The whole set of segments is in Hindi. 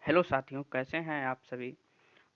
हेलो साथियों, कैसे हैं आप सभी?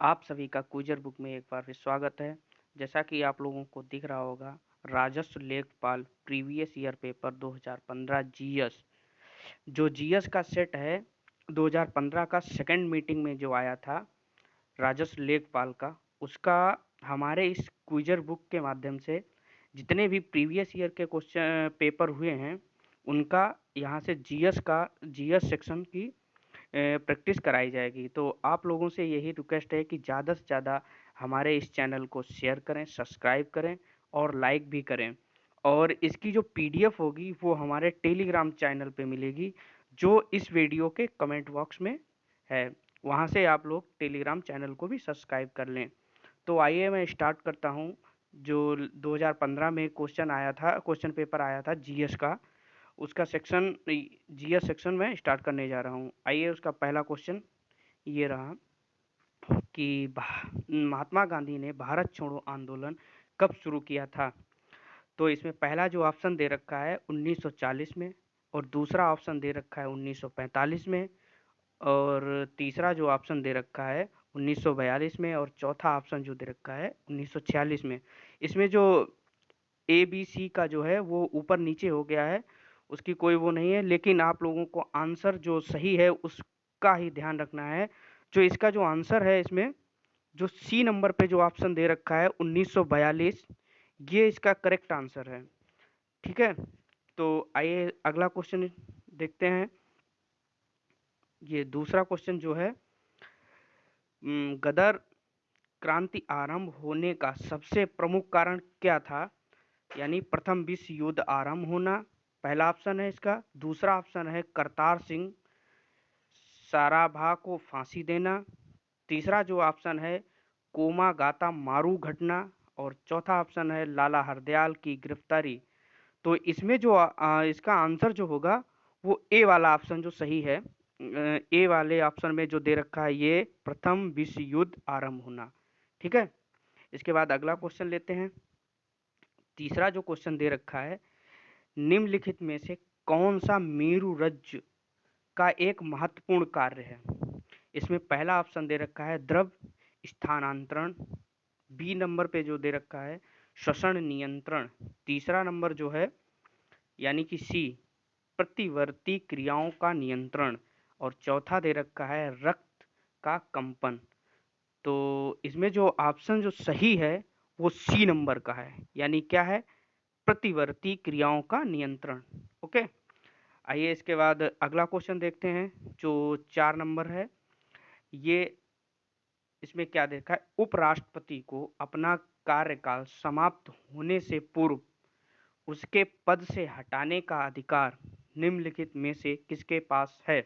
आप सभी का क्विज़र बुक में एक बार फिर स्वागत है। जैसा कि आप लोगों को दिख रहा होगा, राजस्व लेखपाल प्रीवियस ईयर पेपर 2015 जीएस, जो जीएस का सेट है 2015 का सेकंड मीटिंग में जो आया था राजस्व लेखपाल का, उसका हमारे इस क्विज़र बुक के माध्यम से जितने भी प्रीवियस ईयर के क्वेश्चन पेपर हुए हैं, उनका यहाँ से जीएस सेक्शन की प्रैक्टिस कराई जाएगी। तो आप लोगों से यही रिक्वेस्ट है कि ज़्यादा से ज़्यादा हमारे इस चैनल को शेयर करें, सब्सक्राइब करें और लाइक भी करें। और इसकी जो पीडीएफ होगी वो हमारे टेलीग्राम चैनल पे मिलेगी, जो इस वीडियो के कमेंट बॉक्स में है। वहाँ से आप लोग टेलीग्राम चैनल को भी सब्सक्राइब कर लें। तो आइए मैं स्टार्ट करता हूँ। जो 2015 में क्वेश्चन पेपर आया था जीएस का, उसका सेक्शन जीएस सेक्शन में स्टार्ट करने जा रहा हूँ। आइए, उसका पहला क्वेश्चन ये रहा कि महात्मा गांधी ने भारत छोड़ो आंदोलन कब शुरू किया था। तो इसमें पहला जो ऑप्शन दे रखा है 1940 में, और दूसरा ऑप्शन दे रखा है 1945 में, और तीसरा जो ऑप्शन दे रखा है 1942 में, और चौथा ऑप्शन जो दे रखा है 1946 में। इसमें जो ए बी सी का जो है वो ऊपर नीचे हो गया है, उसकी कोई वो नहीं है, लेकिन आप लोगों को आंसर जो सही है उसका ही ध्यान रखना है। जो इसका जो आंसर है, इसमें जो सी नंबर पे जो ऑप्शन दे रखा है 1942, ये इसका करेक्ट आंसर है। ठीक है, तो आइए अगला क्वेश्चन देखते हैं। ये दूसरा क्वेश्चन जो है, गदर क्रांति आरंभ होने का सबसे प्रमुख कारण क्या था। यानी प्रथम विश्व युद्ध आरंभ होना पहला ऑप्शन है इसका। दूसरा ऑप्शन है करतार सिंह साराभा को फांसी देना। तीसरा जो ऑप्शन है कोमागाता मारू घटना। और चौथा ऑप्शन है लाला हरदयाल की गिरफ्तारी। तो इसमें जो इसका आंसर जो होगा वो ए वाला ऑप्शन जो सही है, ए वाले ऑप्शन में जो दे रखा है ये प्रथम विश्व युद्ध आरंभ होना। ठीक है, इसके बाद अगला क्वेश्चन लेते हैं। तीसरा जो क्वेश्चन दे रखा है, निम्नलिखित में से कौन सा मेरुरज्जु का एक महत्वपूर्ण कार्य है। इसमें पहला ऑप्शन दे रखा है द्रव स्थानांतरण, बी नंबर पे जो दे रखा है श्वसन नियंत्रण, तीसरा नंबर जो है यानी कि सी प्रतिवर्ती क्रियाओं का नियंत्रण, और चौथा दे रखा है रक्त का कंपन। तो इसमें जो ऑप्शन जो सही है वो सी नंबर का है, यानी क्या है, प्रतिवर्ती क्रियाओं का नियंत्रण। ओके, आइए इसके बाद अगला क्वेश्चन देखते हैं जो 4 नंबर है। ये इसमें क्या देखा है, उपराष्ट्रपति को अपना कार्यकाल समाप्त होने से पूर्व उसके पद से हटाने का अधिकार निम्नलिखित में से किसके पास है।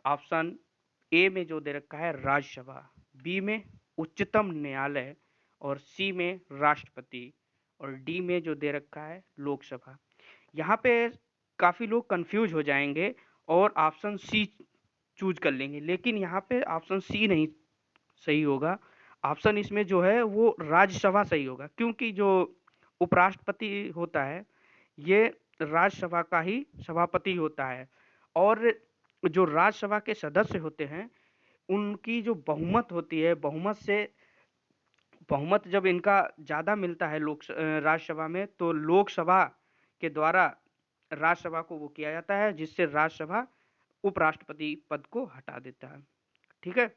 ऑप्शन ए में जो दे रखा है राज्यसभा, बी में उच्चतम न्यायालय, और सी में राष्ट्रपति, और डी में जो दे रखा है लोकसभा। यहाँ पे काफ़ी लोग कंफ्यूज हो जाएंगे और ऑप्शन सी चूज कर लेंगे, लेकिन यहाँ पे ऑप्शन सी नहीं सही होगा। ऑप्शन इसमें जो है वो राज्यसभा सही होगा, क्योंकि जो उपराष्ट्रपति होता है ये राज्यसभा का ही सभापति होता है। और जो राज्यसभा के सदस्य होते हैं उनकी जो बहुमत होती है, बहुमत जब इनका ज़्यादा मिलता है राज्यसभा में, तो लोकसभा के द्वारा राज्यसभा को वो किया जाता है, जिससे राज्यसभा उपराष्ट्रपति पद को हटा देता है। ठीक है,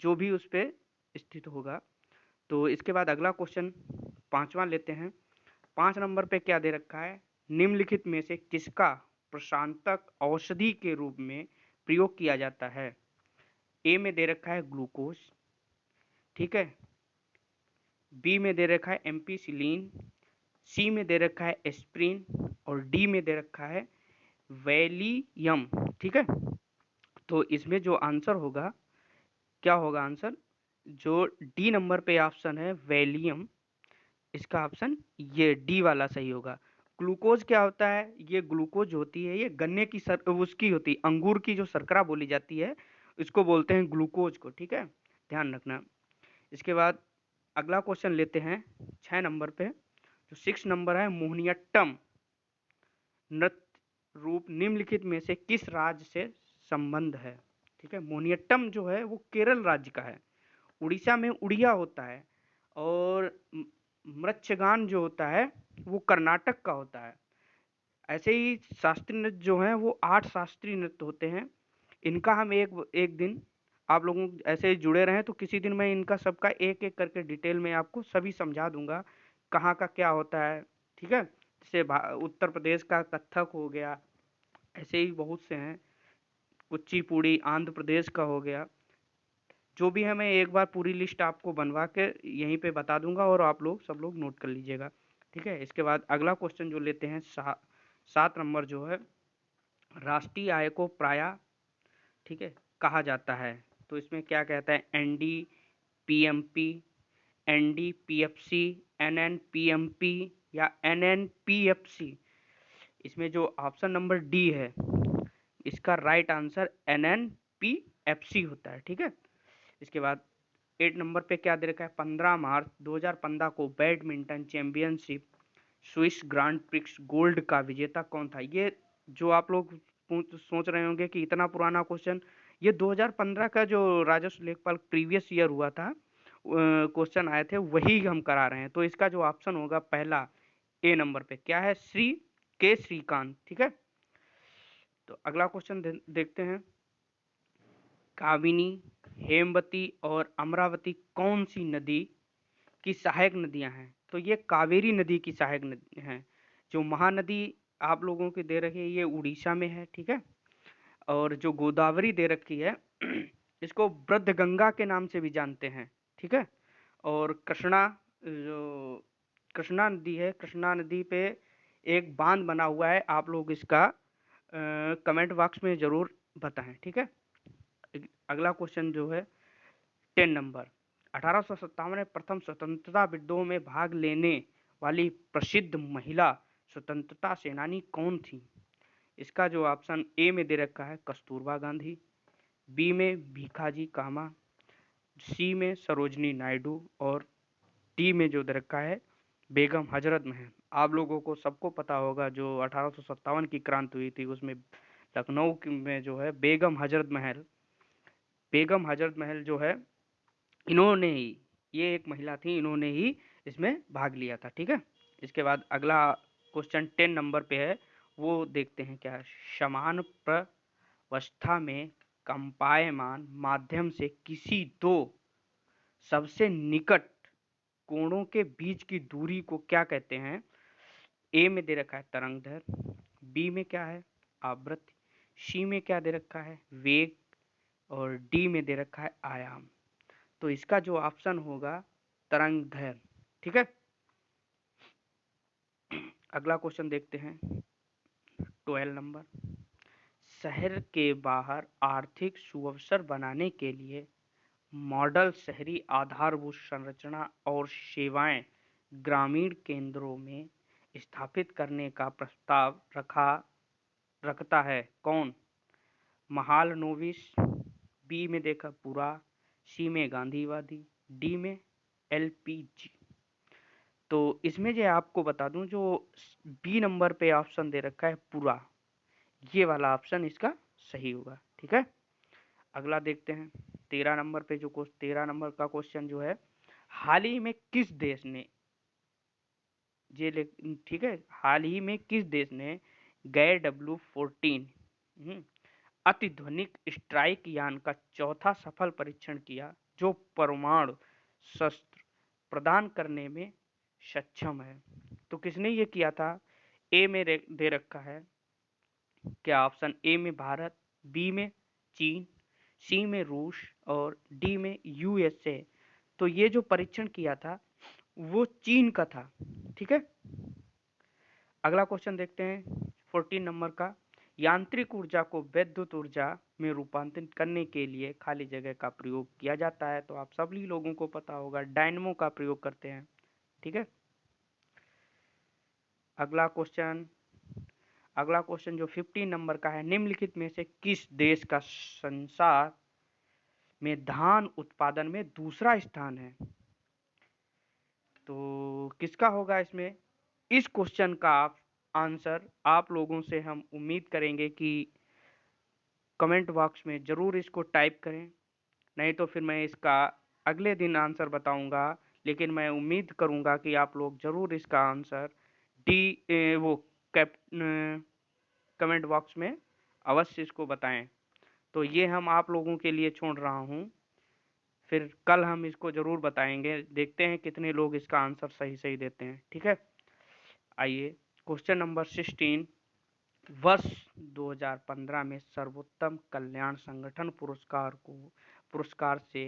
जो भी उस पर स्थित होगा। तो इसके बाद अगला क्वेश्चन 5वां लेते हैं। 5 नंबर पे क्या दे रखा है, निम्नलिखित में से किसका प्रशांतक औषधि के रूप में प्रयोग किया जाता है। ए में दे रखा है ग्लूकोज, ठीक है, बी में दे रखा है एम्पीसिलिन, सी में दे रखा है एस्प्रिन, और डी में दे रखा है वैलियम। ठीक है, तो इसमें जो आंसर होगा, क्या होगा आंसर, जो डी नंबर पे ऑप्शन है वैलियम, इसका ऑप्शन ये डी वाला सही होगा। ग्लूकोज क्या होता है, ये ग्लूकोज होती है, ये गन्ने की उसकी होती है, अंगूर की जो शर्करा बोली जाती है इसको बोलते हैं ग्लूकोज को। ठीक है, ध्यान रखना। इसके बाद अगला क्वेश्चन लेते हैं 6 नंबर पे। जो 6 नंबर है, मोहिनीअट्टम नृत्य रूप निम्नलिखित में से किस राज्य से संबंध है। ठीक है। मोहिनीअट्टम जो है वो केरल राज्य का है। उड़ीसा में उड़िया होता है और मृच्छगान जो होता है वो कर्नाटक का होता है। ऐसे ही शास्त्रीय नृत्य जो हैं वो 8 शास्त्रीय नृत्य होते हैं। इनका हम एक एक दिन आप लोगों ऐसे जुड़े रहें तो किसी दिन मैं इनका सबका एक-एक करके डिटेल में आपको सभी समझा दूँगा, कहाँ का क्या होता है, ठीक है? जैसे उत्तर प्रदेश का कथक हो गया, ऐसे ही बहुत से हैं। कुचिपुड़ी आंध्र प्रदेश का हो गया। जो भी है मैं एक बार पूरी लिस्ट आपको बनवा के यहीं पे बता दूँगा और आप लोग सब लोग नोट कर लीजिएगा, ठीक है? इसके बाद अगला क्वेश्चन जो लेते हैं 7 नंबर जो है, राष्ट्रीय आय को प्रायः, ठीक है, कहा जाता है। तो इसमें क्या कहता है, एनडीपीएमपी, एनडीपीएफसी, एनएनपीएमपी या एनएनपीएफसी। इसमें जो ऑप्शन नंबर डी है इसका राइट आंसर एनएनपीएफसी होता है, ठीक है। इसके बाद 8 नंबर पे क्या दे रखा है, 15 मार्च 2015 को badminton championship Swiss grand prix gold का विजेता कौन था। ये जो आप लोग सोच रहे होंगे कि इतना पुराना क्वेश्चन, ये 2015 का जो राजस्व लेखपाल प्रीवियस ईयर हुआ था क्वेश्चन आए थे वही हम करा रहे हैं। तो इसका जो ऑप्शन होगा पहला ए नंबर पे क्या है, श्रीकांत, ठीक है। तो अगला क्वेश्चन देखते हैं, काबिनी, हेमवती और अमरावती कौन सी नदी की सहायक नदियां हैं। तो ये कावेरी नदी की सहायक नदी हैं। जो महानदी आप लोगों की दे रखी है ये उड़ीसा में है, ठीक है। और जो गोदावरी दे रखी है इसको वृद्धगंगा के नाम से भी जानते हैं, ठीक है। और कृष्णा, जो कृष्णा नदी है, कृष्णा नदी पे एक बांध बना हुआ है, आप लोग इसका कमेंट बॉक्स में जरूर बताएं, ठीक है। अगला क्वेश्चन जो है 10 नंबर, 1857 में प्रथम स्वतंत्रता विद्रोह में भाग लेने वाली प्रसिद्ध महिला स्वतंत्रता सेनानी कौन थी। इसका जो ऑप्शन ए में दे रखा है कस्तूरबा गांधी, बी में भीखाजी कामा, सी में सरोजनी नायडू और डी में जो दे रखा है बेगम हजरत महल। आप लोगों को सबको पता होगा जो 1857 की क्रांति हुई थी उसमें लखनऊ में जो है बेगम हजरत महल जो है इन्होंने ही, ये एक महिला थी, इन्होंने ही इसमें भाग लिया था, ठीक है। इसके बाद अगला क्वेश्चन 10 नंबर पे है, वो देखते हैं क्या है, समान प्रवस्था में कंपायमान माध्यम से किसी दो सबसे निकट कोणों के बीच की दूरी को क्या कहते हैं। ए में दे रखा है तरंगदैर्घ्य, बी में क्या है आवृत्ति, सी में क्या दे रखा है वेग और डी में दे रखा है आयाम। तो इसका जो ऑप्शन होगा तरंगदैर्घ्य, ठीक है। अगला क्वेश्चन देखते हैं 12 नंबर, शहर के बाहर आर्थिक सुअवसर बनाने के लिए मॉडल शहरी आधारभूत संरचना और सेवाएं ग्रामीण केंद्रों में स्थापित करने का प्रस्ताव रखता है कौन। महालनोबिस, बी में देखा पूरा, सी में गांधीवादी, डी में एलपीजी। तो इसमें जो आपको बता दूं, जो बी नंबर पे ऑप्शन दे रखा है पूरा, ये वाला ऑप्शन इसका सही होगा, ठीक है। अगला देखते हैं 13 नंबर पे, जो 13 नंबर का क्वेश्चन जो है, हाल ही में किस देश ने ठीक है, हाल ही में किस देश ने गैर W14 अतिध्वनिक स्ट्राइक यान का चौथा सफल परीक्षण किया जो परमाणु शस्त्र प्रदान करने में सक्षम है। तो किसने ये किया था। ए में दे रखा है क्या ऑप्शन, ए में भारत, बी में चीन, सी में रूस और डी में यूएसए। तो ये जो परीक्षण किया था वो चीन का था, ठीक है। अगला क्वेश्चन देखते हैं 14 नंबर का, यांत्रिक ऊर्जा को विद्युत ऊर्जा में रूपांतरित करने के लिए खाली जगह का प्रयोग किया जाता है। तो आप सभी लोगों को पता होगा डायनमो का प्रयोग करते हैं, ठीक है। अगला क्वेश्चन जो 15 नंबर का है, निम्नलिखित में से किस देश का संसार में धान उत्पादन में दूसरा स्थान है। तो किसका होगा इसमें। इस क्वेश्चन का आंसर आप लोगों से हम उम्मीद करेंगे कि कमेंट बॉक्स में ज़रूर इसको टाइप करें, नहीं तो फिर मैं इसका अगले दिन आंसर बताऊंगा। लेकिन मैं उम्मीद करूंगा कि आप लोग ज़रूर इसका आंसर वो कमेंट बॉक्स में अवश्य इसको बताएं। तो ये हम आप लोगों के लिए छोड़ रहा हूँ, फिर कल हम इसको ज़रूर बताएंगे, देखते हैं कितने लोग इसका आंसर सही देते हैं। ठीक है, आइए क्वेश्चन नंबर 16। वर्ष 2015 में सर्वोत्तम कल्याण संगठन पुरस्कार से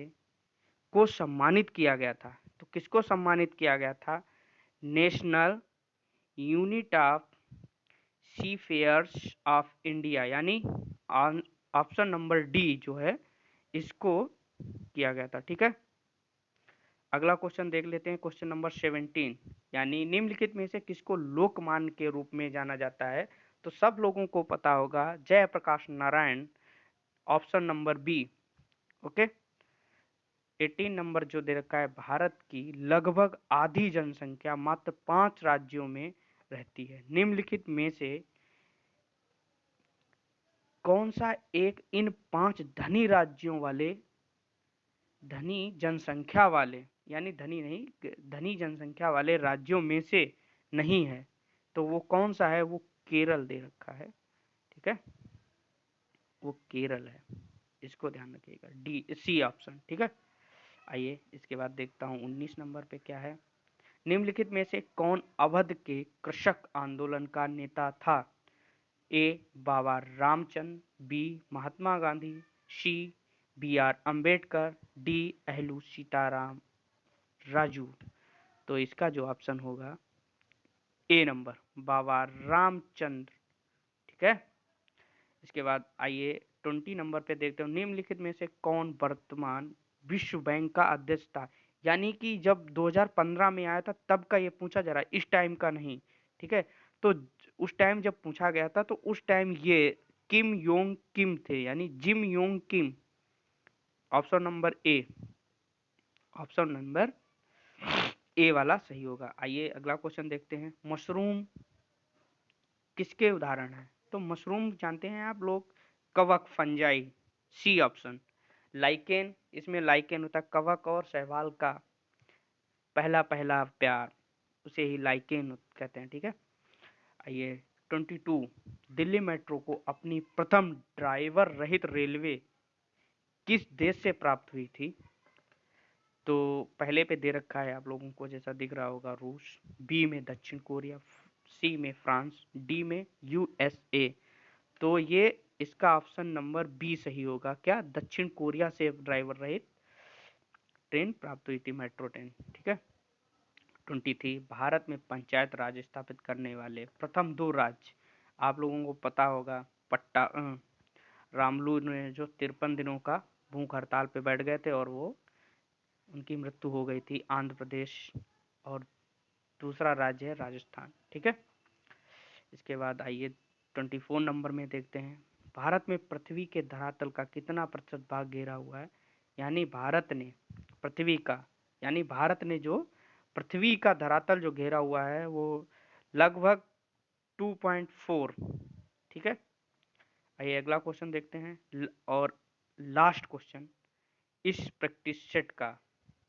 को सम्मानित किया गया था। तो किसको सम्मानित किया गया था? National unit of seafarers of India, यानी ऑप्शन नंबर डी जो है इसको किया गया था। ठीक है, अगला क्वेश्चन देख लेते हैं, क्वेश्चन नंबर 17। यानी निम्नलिखित में से किसको लोकमान्य के रूप में जाना जाता है? तो सब लोगों को पता होगा, Jayaprakash Narayan, option number B. Okay, 18 नंबर जो दे रखा है, भारत की लगभग आधी जनसंख्या मात्र 5 राज्यों में रहती है। निम्नलिखित में से कौन सा एक इन 5 धनी राज्यों वाले, धनी जनसंख्या वाले, यानी धनी नहीं, धनी जनसंख्या वाले राज्यों में से नहीं है? तो वो कौन सा है? वो केरल दे रखा है। ठीक है, वो केरल है, इसको ध्यान रखिएगा, डी सी ऑप्शन। ठीक है, आइए इसके बाद देखता हूँ 19 नंबर पे क्या है। निम्नलिखित में से कौन अवध के कृषक आंदोलन का नेता था? A Baba Ramchandra, B Mahatma Gandhi, C B R Ambedkar, D Alluri Sitaram Raju. तो इसका जो ऑप्शन होगा ए नंबर, बाबा रामचंद्र। ठीक है, इसके बाद आइए 20 नंबर पे देखते हो, निम्नलिखित में से कौन वर्तमान विश्व बैंक का अध्यक्ष था? यानी कि जब 2015 में आया था तब का ये पूछा जा रहा है, इस टाइम का नहीं। ठीक है, तो उस टाइम जब पूछा गया था तो उस टाइम ये किम योंग किम थे, यानी Jim Yong Kim. Option number A, option number A वाला सही होगा। आइए अगला क्वेश्चन देखते हैं, मशरूम किसके उदाहरण है? तो मशरूम जानते हैं आप लोग, कवक, फंजाई, सी ऑप्शन। लाइकेन, इसमें लाइकेन होता है कवक और शैवाल का पहला पहला प्यार, उसे ही लाइकेन कहते हैं। ठीक है, आइए 22, दिल्ली मेट्रो को अपनी प्रथम ड्राइवर रहित रेलवे किस देश से प्राप्त हुई थी? तो पहले पे दे रखा है आप लोगों को, जैसा दिख रहा होगा, रूस, बी में दक्षिण कोरिया, सी में फ्रांस, डी में यूएसए। तो ये इसका ऑप्शन नंबर बी सही होगा। क्या? दक्षिण कोरिया से ड्राइवर रहित ट्रेन प्राप्त हुई थी, मेट्रो ट्रेन। ठीक है, 23, भारत में पंचायत राज स्थापित करने वाले प्रथम 2 राज्य, आप लोगों को पता होगा, रामलू ने जो 53 दिनों का भूख हड़ताल पे बैठ गए थे और वो उनकी मृत्यु हो गई थी, आंध्र प्रदेश, और दूसरा राज्य है राजस्थान। ठीक है, इसके बाद आइए 24 नंबर में देखते हैं, भारत में पृथ्वी के धरातल का कितना प्रतिशत भाग घेरा हुआ है? यानी भारत ने पृथ्वी का, यानी भारत ने जो पृथ्वी का धरातल जो घेरा हुआ है वो लगभग 2.4। ठीक है, आइए अगला क्वेश्चन देखते हैं, और लास्ट क्वेश्चन इस प्रैक्टिस सेट का।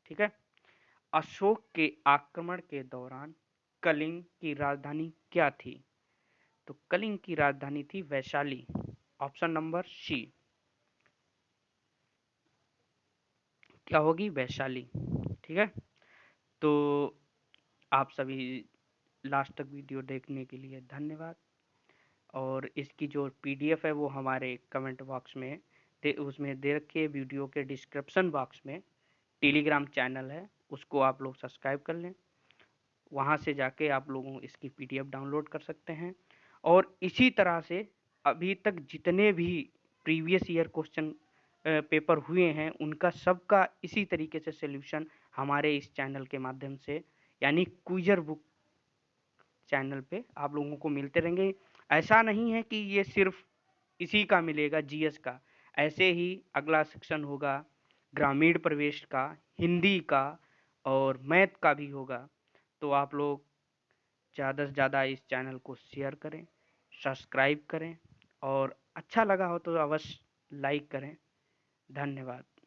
ठीक है, अशोक के आक्रमण के दौरान कलिंग की राजधानी क्या थी? तो कलिंग की राजधानी थी वैशाली, ऑप्शन नंबर सी। क्या होगी? वैशाली। ठीक है, तो आप सभी लास्ट तक वीडियो देखने के लिए धन्यवाद। और इसकी जो पीडीएफ है वो हमारे कमेंट बॉक्स में उसमें दे रखी है, वीडियो के डिस्क्रिप्शन बॉक्स में टेलीग्राम चैनल है, उसको आप लोग सब्सक्राइब कर लें, वहाँ से जाके आप लोगों इसकी पीडीएफ डाउनलोड कर सकते हैं। और इसी तरह से अभी तक जितने भी प्रीवियस ईयर क्वेश्चन पेपर हुए हैं उनका सबका इसी तरीके से सॉल्यूशन हमारे इस चैनल के माध्यम से, यानी क्विजर बुक चैनल पे आप लोगों को मिलते रहेंगे। ऐसा नहीं है कि ये सिर्फ इसी का मिलेगा, जीएस का, ऐसे ही अगला सेक्शन होगा ग्रामीण प्रवेश का, हिंदी का और मैथ का भी होगा। तो आप लोग ज़्यादा से ज़्यादा इस चैनल को शेयर करें, सब्सक्राइब करें, और अच्छा लगा हो तो अवश्य लाइक करें। धन्यवाद।